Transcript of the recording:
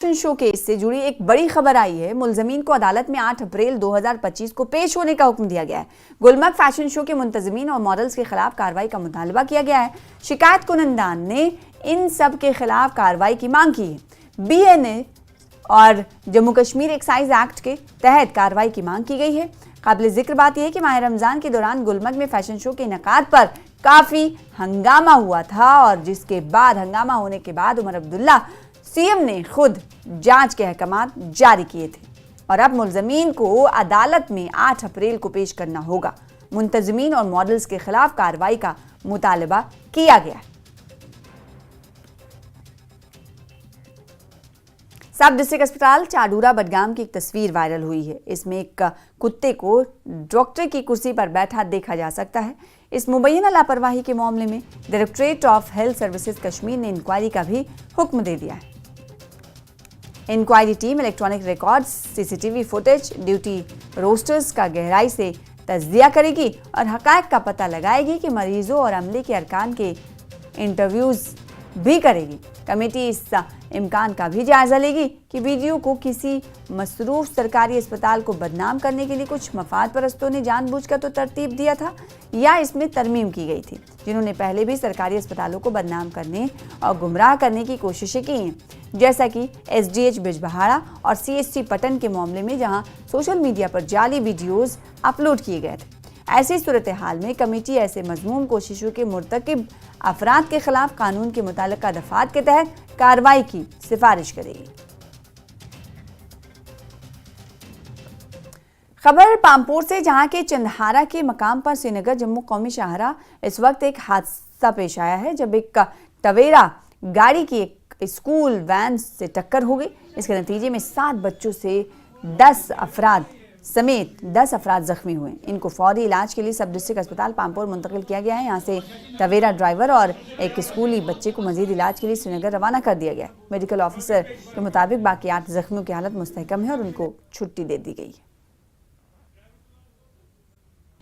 Show case से जुड़ी एक बड़ी खबर आई है। मुलजमीन को अदालत में 8 अप्रैल 2025 को पेश होने का हुक्म दिया गया है। गुलमर्ग फैशन शो के मुंतजमीन और मॉडल्स के खिलाफ कार्रवाई का मुतालबा किया गया है। शिकायत कुनंदान ने इन सब के खिलाफ कार्रवाई की मांग की है। BNA और जम्मू कश्मीर एक्साइज एक्ट के तहत कार्रवाई की मांग की गई है। काबिल जिक्र बात यह है कि माह रमजान के दौरान गुलमर्ग में फैशन शो के इनेकाद पर काफी हंगामा हुआ था और जिसके बाद हंगामा होने के बाद उमर अब्दुल्ला CM ने खुद जांच के अहकामात जारी किए थे और अब मुलजमीन को अदालत में 8 अप्रैल को पेश करना होगा। मुंतजमीन और मॉडल्स के खिलाफ कार्रवाई का मुतालबा किया गया है। सब डिस्ट्रिक्ट अस्पताल चाडूरा बडगाम की एक तस्वीर वायरल हुई है। इसमें एक कुत्ते को डॉक्टर की कुर्सी पर बैठा देखा जा सकता है। इस मुबैना लापरवाही के मामले में directorate of health services Kashmir ने इंक्वायरी का भी हुक्म दे दिया है। Inquiry team electronic records, CCTV footage, duty rosters का गहराई से तज्जिया करेगी और हकायक का पता लगाएगी कि मरीजों और अमले के अरकान के इंटरव्यूज भी करेगी। कमेटी इस इम्कान का भी जायजा लेगी कि वीडियो को किसी मसरूफ सरकारी अस्पताल को बदनाम करने के लिए कुछ मफाद परस्तों ने जानबूझकर तो तरतीब दिया था या इसमें तरमीम की गई थी, जिन्होंने पहले भी सरकारी अस्पतालों को बदनाम करने और गुमराह करने की कोशिशें की हैं, जैसा कि SDH बिजबहाड़ा और CHC पटन के मामले में, जहां सोशल मीडिया पर जाली वीडियोस अपलोड किए गए थे। ऐसी सूरत हाल में कमेटी ऐसे मजमूम कोशिशों के मुर्तकिब अफराद के खिलाफ कानून के मुतालिका दफात के तहत कार्रवाई की सिफारिश करेगी। खबर पामपोर से, जहां के चंदहारा के मकाम पर श्रीनगर जम्मू कौमी शाहराह इस वक्त एक हादसा पेश आया है, जब एक टवेरा गाड़ी की एक स्कूल वैन से टक्कर हो गई। इसके नतीजे में 7 बच्चों से 10 अफराद समेत 10 अफराद जख्मी हुए। इनको फौरी इलाज के लिए सब डिस्ट्रिक्ट अस्पताल पामपोर मुंतकिल किया गया है। यहाँ से टवेरा ड्राइवर और एक स्कूली बच्चे को मजीद इलाज के लिए श्रीनगर रवाना कर दिया गया है। मेडिकल ऑफिसर के मुताबिक बाकी 8 जख्मियों की हालत मुस्तहकम है और उनको छुट्टी दे दी गई है।